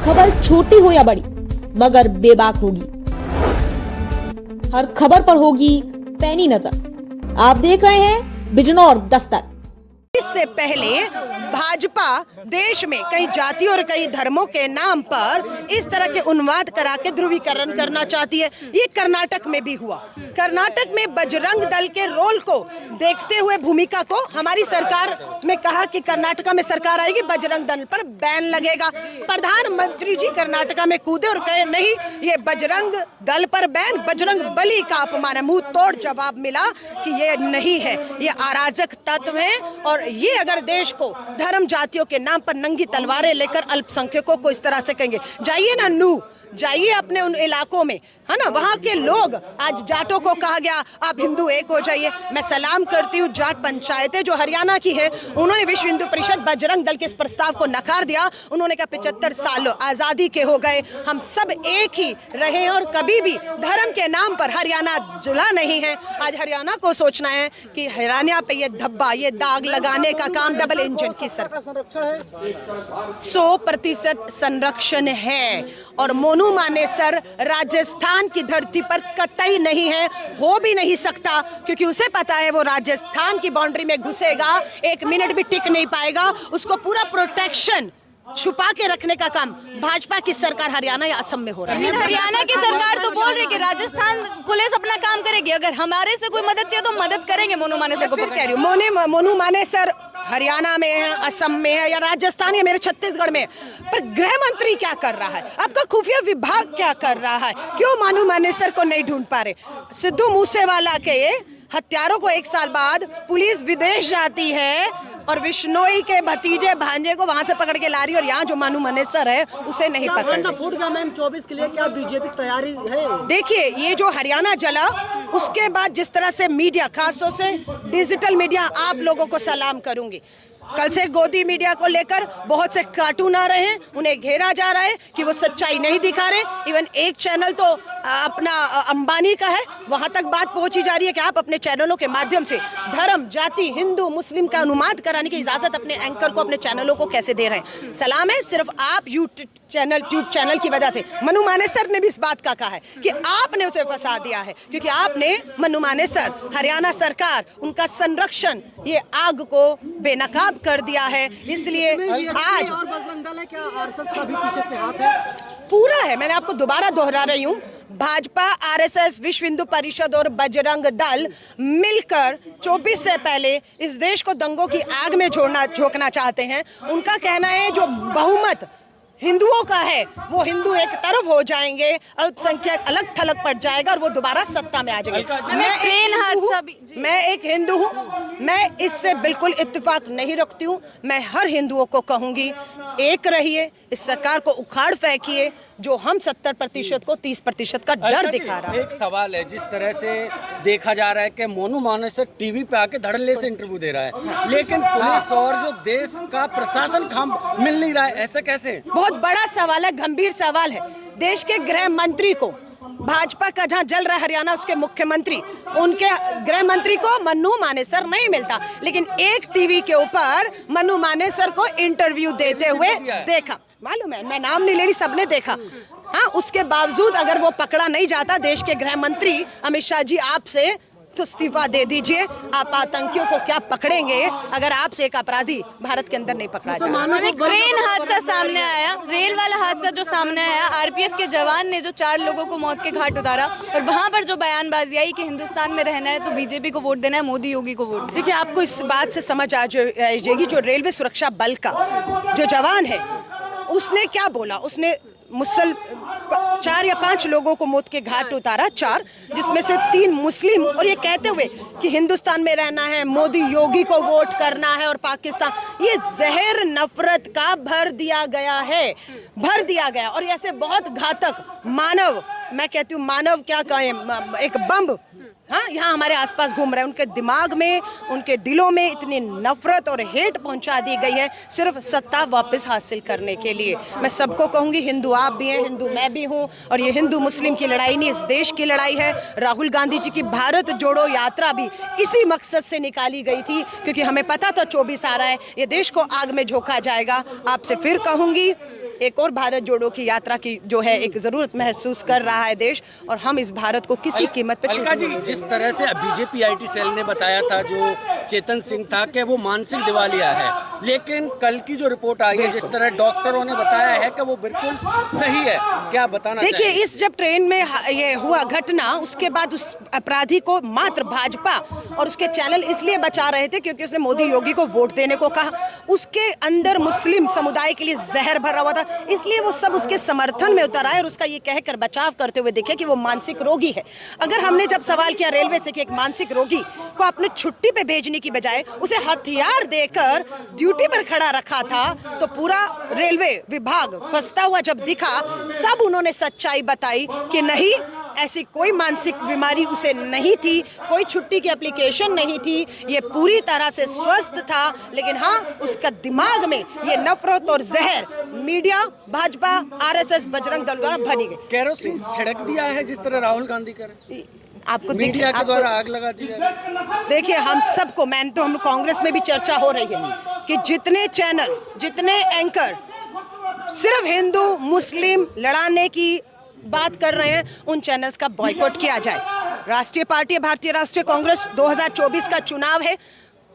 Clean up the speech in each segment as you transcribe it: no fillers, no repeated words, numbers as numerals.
खबर छोटी हो या बड़ी मगर बेबाक होगी। हर खबर पर होगी पैनी नजर। आप देख रहे हैं बिजनौर दस्तक। इससे पहले भाजपा देश में कई जातियों और कई धर्मों के नाम पर इस तरह के उन्माद करा के ध्रुवीकरण करना चाहती है। ये कर्नाटक में भी हुआ। कर्नाटक में बजरंग दल के रोल को देखते हुए, भूमिका को, हमारी सरकार में कहा कि कर्नाटक में सरकार आएगी, बजरंग दल पर बैन लगेगा। प्रधानमंत्री जी कर्नाटक में कूदे और कहे नहीं, ये बजरंग दल पर बैन बजरंग बली का अपमान है। मुंह तोड़ जवाब मिला कि ये नहीं है, ये अराजक तत्व है और ये अगर देश को धर्म जातियों के नाम पर नंगी तलवारें लेकर अल्पसंख्यकों को इस तरह से कहेंगे। जाइए ना नू, जाइए अपने उन इलाकों में, है ना, वहाँ के लोग, आज जाटों को कहा गया आप हिंदू एक हो जाइए। मैं सलाम करती हूँ जाट पंचायतें जो हरियाणा की है, उन्होंने विश्व हिंदू परिषद बजरंग दल के इस प्रस्ताव को नकार दिया। उन्होंने कहा 75 साल आज़ादी के हो गए, हम सब एक ही रहे और कभी भी धर्म के नाम पर हरियाणा जला नहीं है। आज हरियाणा को सोचना है कि हरियाणा पे ये धब्बा, ये दाग लगाने का काम डबल इंजन की सरकार 100% संरक्षण है और मोनू मानेसर राजस्थान की धरती पर कतई नहीं है, हो भी नहीं सकता, क्योंकि उसे पता है वो राजस्थान की बाउंड्री में घुसेगा, एक मिनट भी टिक नहीं पाएगा। उसको पूरा प्रोटेक्शन छुपा के रखने का काम भाजपा की सरकार हरियाणा या असम में हो रहा है। हरियाणा की सरकार तो बोल रही है कि राजस्थान पुलिस अपना काम करेगी, अगर हमारे से कोई मदद चाहिए तो मदद करेंगे। मोनू मानेसर को कह रही हूँ, मोनू मानेसर हरियाणा में है, असम में है या राजस्थान या मेरे छत्तीसगढ़ में है, पर गृह मंत्री क्या कर रहा है, आपका खुफिया विभाग क्या कर रहा है, क्यों मोनू मानेसर को नहीं ढूंढ पा रहे? सिद्धू मूसेवाला के हत्यारों को 1 साल बाद पुलिस विदेश जाती है और विश्नोई के भतीजे भांजे को वहां से पकड़ के ला रही है, और यहाँ जो मोनू मानेसर है उसे नहीं पकड़ रही। मैम 24 के लिए क्या बीजेपी तैयारी है? देखिए, ये जो हरियाणा जला उसके बाद जिस तरह से मीडिया, खासतौर से डिजिटल मीडिया, आप लोगों को सलाम करूंगी। कल से गोदी मीडिया को लेकर बहुत से कार्टून आ रहे हैं, उन्हें घेरा जा रहा है कि वो सच्चाई नहीं दिखा रहे। इवन एक चैनल तो अपना अंबानी का है, वहां तक बात पहुंची जा रही है कि आप अपने चैनलों के माध्यम से धर्म, जाति, हिंदू मुस्लिम का अनुवाद कराने की इजाजत अपने एंकर को, अपने चैनलों को कैसे दे रहे हैं? सलाम है, सिर्फ आप ट्यूब चैनल की वजह से। मोनू मानेसर ने भी इस बात का कहा है कि आपने उसे फंसा दिया है, क्योंकि आपने मोनू मानेसर, हरियाणा सरकार, उनका संरक्षण, ये आग को बेनकाब कर दिया है। इसलिए आज और बजरंग दल है, क्या आरएसएस का भी पीछे से हाथ है? पूरा है। मैंने आपको दोबारा दोहरा रही हूँ, भाजपा, आरएसएस, विश्व हिंदू परिषद और बजरंग दल मिलकर 24 से पहले इस देश को दंगों की आग में झोंकना चाहते हैं। उनका कहना है जो बहुमत हिंदुओं का है वो हिंदू एक तरफ हो जाएंगे, अल्पसंख्यक अलग थलग पड़ जाएगा और वो दोबारा सत्ता में आ जाएंगे। मैं एक हिंदू हूँ, मैं इससे बिल्कुल इत्तेफाक नहीं रखती हूँ। मैं हर हिंदुओं को कहूँगी, एक रहिए, इस सरकार को उखाड़ फेंकिए जो हम 70% को 30% का डर दिखा रहा है। एक सवाल है, जिस तरह से देखा जा रहा है कि मोनू मानेसर टीवी पे आके धड़ल्ले से इंटरव्यू दे रहा है, लेकिन पुलिस और जो देश का प्रशासन काम मिल नहीं रहा है, ऐसा कैसे? बहुत बड़ा सवाल है, गंभीर सवाल है। देश के गृह मंत्री को, भाजपा का जहां जल रहा है हरियाणा, उसके मुख्यमंत्री, उनके गृह मंत्री को मोनू मानेसर नहीं मिलता, लेकिन एक टीवी के ऊपर मोनू मानेसर को इंटरव्यू देते हुए देखा। मालूम है, मैं नाम नहीं ले रही, सबने देखा। हाँ, उसके बावजूद अगर वो पकड़ा नहीं जाता, देश के गृह मंत्री अमित शाह जी आपसे तो इस्तीफा दे दीजिए। आप आतंकियों को क्या पकड़ेंगे अगर आपसे एक अपराधी भारत के अंदर नहीं पकड़ा जाए? ट्रेन हादसा सामने आया, रेल वाला हादसा जो सामने आया, आरपीएफ के जवान ने जो 4 लोगों को मौत के घाट उतारा, और वहां पर जो बयानबाजी आई कि हिंदुस्तान में रहना है तो बीजेपी को वोट देना है, मोदी योगी को वोट। देखिए, आपको इस बात से समझ आ जाएगी, जो रेलवे सुरक्षा बल का जो जवान है उसने क्या बोला। उसने 4 या 5 लोगों को मौत के घाट उतारा, 4, जिसमें से 3 मुस्लिम, और ये कहते हुए कि हिंदुस्तान में रहना है, मोदी योगी को वोट करना है और पाकिस्तान, ये जहर नफरत का भर दिया गया। और ऐसे बहुत घातक मानव, मैं कहती हूँ मानव क्या कहें, एक बम, हाँ, यहाँ हमारे आसपास घूम रहे हैं। उनके दिमाग में, उनके दिलों में इतनी नफरत और हेट पहुंचा दी गई है सिर्फ सत्ता वापस हासिल करने के लिए। मैं सबको कहूँगी, हिंदू आप भी हैं, हिंदू मैं भी हूँ, और ये हिंदू मुस्लिम की लड़ाई नहीं, इस देश की लड़ाई है। राहुल गांधी जी की भारत जोड़ो यात्रा भी इसी मकसद से निकाली गई थी, क्योंकि हमें पता था 24 आ रहा है, ये देश को आग में झोंका जाएगा। आपसे फिर कहूँगी, एक और भारत जोड़ो की यात्रा की जो है एक जरूरत महसूस कर रहा है देश, और हम इस भारत को किसी कीमत पे अलका जी, जिस तरह से बीजेपी आईटी सेल ने बताया था, जो चेतन सिंह था, कि वो मानसिक दिवालिया है, लेकिन कल की जो रिपोर्ट आई है, जिस तरह डॉक्टरों ने बताया है कि वो बिल्कुल सही है, क्या बताना देखिए, इस जब ट्रेन में ये हुआ घटना, उसके बाद उस अपराधी को मात्र भाजपा और उसके चैनल इसलिए बचा रहे थे क्योंकि उसने मोदी योगी को वोट देने को कहा। उसके अंदर मुस्लिम समुदाय के लिए जहर भरा हुआ था, इसलिए वो सब उसके समर्थन में उतर आए और उसका ये कहकर बचाव करते हुए देखे कि वो मानसिक रोगी है। अगर हमने जब सवाल किया रेलवे से कि एक मानसिक रोगी को अपने छुट्टी पे भेजने की बजाय उसे हथियार देकर ड्यूटी पर खड़ा रखा था, तो पूरा रेलवे विभाग फंसता हुआ जब दिखा, तब उन्होंने सच्चाई बताई कि नहीं, ऐसी कोई मानसिक बीमारी उसे नहीं थी, कोई छुट्टी की एप्लीकेशन नहीं थी, ये पूरी तरह से स्वस्थ था। लेकिन हाँ, उसका दिमाग में ये नफरत और जहर मीडिया, भाजपा, आरएसएस, बजरंग दल द्वारा भरी गई। केरोसिन छिड़क दिया है जिस तरह राहुल गांधी कर आपको मीडिया के द्वारा आग लगा दी है। देखिए, हम सबको, हम कांग्रेस में भी चर्चा हो रही है कि जितने चैनल, जितने एंकर सिर्फ हिंदू मुस्लिम लड़ाने की बात कर रहे हैं, उन चैनल्स का बॉयकॉट किया जाए। राष्ट्रीय पार्टी भारतीय राष्ट्रीय कांग्रेस 2024 का चुनाव है,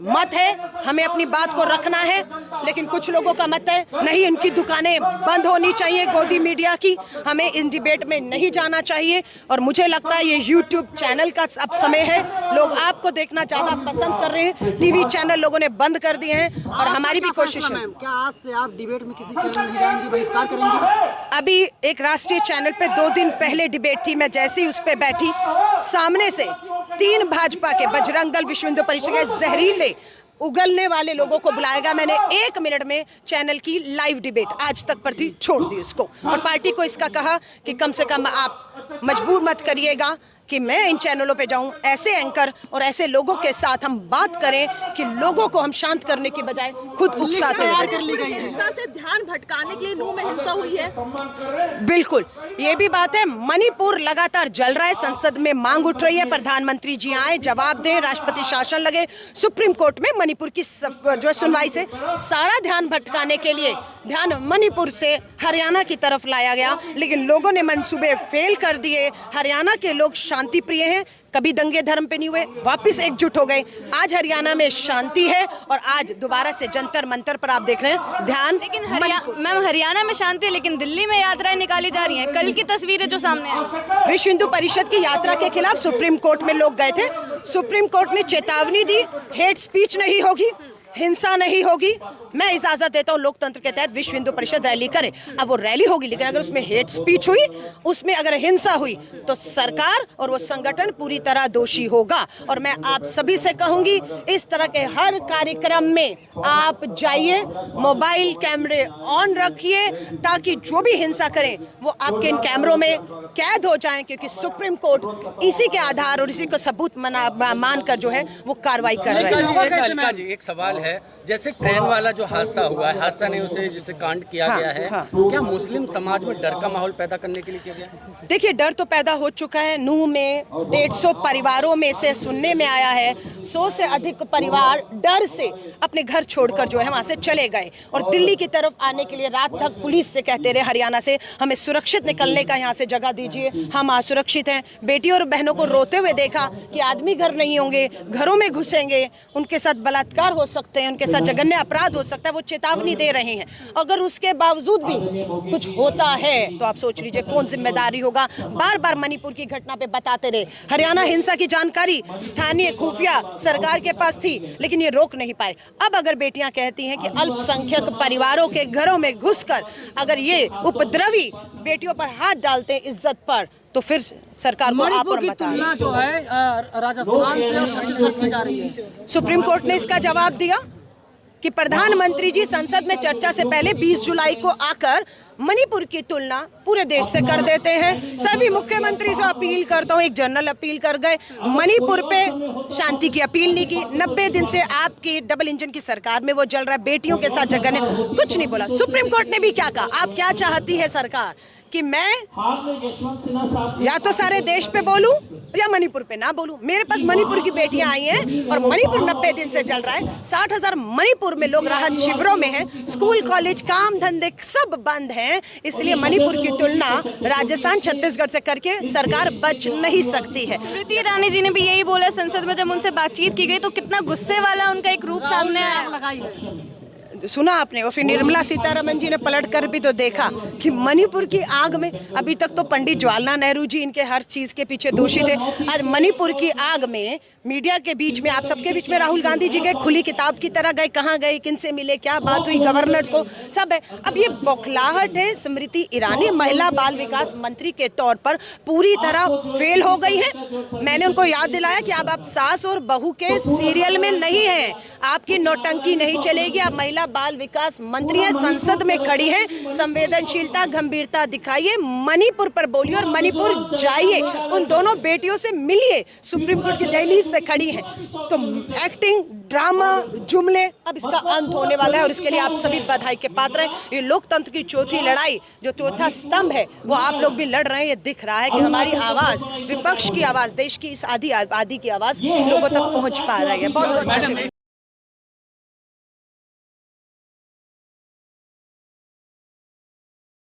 मत है, हमें अपनी बात को रखना है, लेकिन कुछ लोगों का मत है नहीं, इनकी दुकानें बंद होनी चाहिए, गोदी मीडिया की, हमें इन डिबेट में नहीं जाना चाहिए। और मुझे लगता है ये यूट्यूब चैनल का अब समय है, लोग आपको देखना ज़्यादा पसंद कर रहे हैं, टीवी चैनल लोगों ने बंद कर दिए हैं, और हमारी भी कोशिश है। क्या आज से आप डिबेट में किसी चैनल नहीं जाएंगी, बहिष्कार करेंगी? अभी एक राष्ट्रीय चैनल पे 2 दिन पहले डिबेट थी, मैं जैसे ही उस पे बैठी, सामने से 3 भाजपा के, बजरंग दल, विश्व हिंदू परिषद के जहरीले उगलने वाले लोगों को बुलाएगा। मैंने 1 मिनट में चैनल की लाइव डिबेट आज तक पर थी, छोड़ दी उसको, और पार्टी को इसका कहा कि कम से कम आप मजबूर मत करिएगा कि मैं इन चैनलों पे जाऊं, ऐसे एंकर और ऐसे लोगों के साथ हम बात करें कि लोगों को हम शांत करने की बजाय खुद उकसाते हैं। हिंसा से ध्यान भटकाने के लिए नूह में हिंसा हुई है। बिल्कुल, ये भी बात है। मणिपुर लगातार जल रहा है, संसद में मांग उठ रही है, प्रधानमंत्री जी आए, जवाब दें, राष्ट्रपति शासन लगे। सुप्रीम कोर्ट में मणिपुर की जो सुनवाई से सारा ध्यान भटकाने के लिए ध्यान मणिपुर से हरियाणा की तरफ लाया गया, लेकिन लोगों ने मंसूबे फेल कर दिए। हरियाणा के लोग शांति प्रिय हैं, कभी दंगे धर्म पे नहीं हुए, वापस एकजुट हो गए। आज हरियाणा में शांति है, और आज दोबारा से जंतर मंतर पर आप देख रहे हैं ध्यान। लेकिन मैम, हरियाणा में शांति है, लेकिन दिल्ली में यात्राएं निकाली जा रही हैं। कल की तस्वीरें जो सामने आई, विश्व हिंदू परिषद की यात्रा के खिलाफ सुप्रीम कोर्ट में लोग गए थे। सुप्रीम कोर्ट ने चेतावनी दी, हेट स्पीच नहीं होगी, हिंसा नहीं होगी। मैं इजाजत देता हूँ, लोकतंत्र के तहत विश्व हिंदू परिषद रैली करे। अब वो रैली होगी, लेकिन अगर उसमें हेट स्पीच हुई, उसमें अगर हिंसा हुई, तो सरकार और वो संगठन पूरी तरह दोषी होगा। और मैं आप सभी से कहूंगी, इस तरह के हर कार्यक्रम में आप जाइए, मोबाइल कैमरे ऑन रखिए, ताकि जो भी हिंसा करें वो आपके इन कैमरों में कैद हो जाएं, क्योंकि सुप्रीम कोर्ट इसी के आधार और इसी को सबूत मानकर जो है वो कार्रवाई कर रहे हैं। एक सवाल है, जैसे ट्रेन वाला जो हादसा हुआ है, हादसा नहीं उसे जिसे कांड किया गया है, क्या मुस्लिम समाज में डर का माहौल पैदा करने के लिए किया गया? देखिए, डर तो पैदा हो चुका है। नूह में 150 परिवारों में से सुनने में आया है 100 से अधिक परिवार डर से अपने घर छोड़कर जो है वहां से चले गए, और दिल्ली की तरफ आने के लिए रात तक पुलिस से कहते रहे, हरियाणा से, हमें सुरक्षित निकलने का यहाँ से जगह दीजिए, हम असुरक्षित हैं। बेटी और बहनों को रोते हुए देखा कि आदमी घर नहीं होंगे, घरों में घुसेंगे, उनके साथ बलात्कार हो सकते हैं, उनके साथ जघन्य अपराध हो सकता है, वो चेतावनी दे रहे हैं। अगर उसके बावजूद भी कुछ होता है तो आप सोच लीजिए कौन जिम्मेदारी होगा। बार बार मणिपुर की घटना पे बताते रहे। हरियाणा हिंसा की जानकारी स्थानीय खुफिया सरकार के पास थी, लेकिन ये रोक नहीं पाए। अब अगर बेटियां कहती हैं कि अल्पसंख्यक परिवारों के घरों में घुसकर अगर ये उपद्रवी बेटियों पर हाथ डालते हैं इज्जत पर, तो फिर सरकार को आप और बता जो है राजस्थान से और छत्तीसगढ़ की जा रही है। सुप्रीम कोर्ट ने इसका जवाब दिया कि प्रधानमंत्री जी संसद में चर्चा से पहले 20 जुलाई को आकर मणिपुर की तुलना पूरे देश से कर देते हैं। सभी मुख्यमंत्री से अपील करता हूँ, एक जनरल अपील कर गए, मणिपुर पे शांति की अपील नहीं की। 90 दिन से आपकी डबल इंजन की सरकार में वो जल रहा है, बेटियों के साथ जगह कुछ नहीं बोला। सुप्रीम कोर्ट ने भी क्या कहा, आप क्या चाहती है सरकार कि मैं या तो सारे देश पे बोलूं या मणिपुर पे ना बोलूं? मेरे पास मणिपुर की बेटियां आई हैं और मणिपुर 90 दिन से जल रहा है। 60,000 मणिपुर में लोग राहत शिविरों में हैं, स्कूल कॉलेज काम धंधे सब बंद हैं। हैं, इसलिए मणिपुर की तुलना राजस्थान छत्तीसगढ़ से करके सरकार बच नहीं सकती है। स्मृति ईरानी जी ने भी यही बोला संसद में जब उनसे बातचीत की गई, तो कितना गुस्से वाला उनका एक रूप सामने आया। सुना आपने, और फिर निर्मला सीतारमण जी ने पलट कर भी तो देखा कि मणिपुर की आग में, अभी तक तो पंडित जवाहरलाल नेहरू जी इनके हर चीज के पीछे दोषी थे, आज मणिपुर की आग में मीडिया के बीच में, आप सबके बीच में राहुल गांधी जी गए, खुली किताब की तरह गए, कहाँ गए, किनसे मिले, क्या बात हुई, गवर्नर्स को सब है। अब ये बौखलाहट है, स्मृति ईरानी महिला बाल विकास मंत्री के तौर पर पूरी तरह फेल हो गई है। मैंने उनको याद दिलाया कि अब आप सास और बहू के सीरियल में नहीं है, आपकी नौटंकी नहीं चलेगी, आप महिला बाल विकास मंत्री है, संसद में खड़ी है, संवेदनशीलता गंभीरता दिखाइए, मणिपुर पर बोलिए और मणिपुर जाइए, उन दोनों बेटियों से मिलिए, सुप्रीम कोर्ट की दहलीज पे खड़ी हैं। तो एक्टिंग, ड्रामा, जुमले, अब इसका अंत होने वाला है और इसके लिए आप सभी बधाई के पात्र हैं। ये लोकतंत्र की चौथी लड़ाई, जो चौथा स्तंभ है, वो आप लोग भी लड़ रहे हैं। ये दिख रहा है कि हमारी आवाज, विपक्ष की आवाज, देश की इस आधी आबादी की आवाज लोगों तक पहुंच पा रही है। बहुत बहुत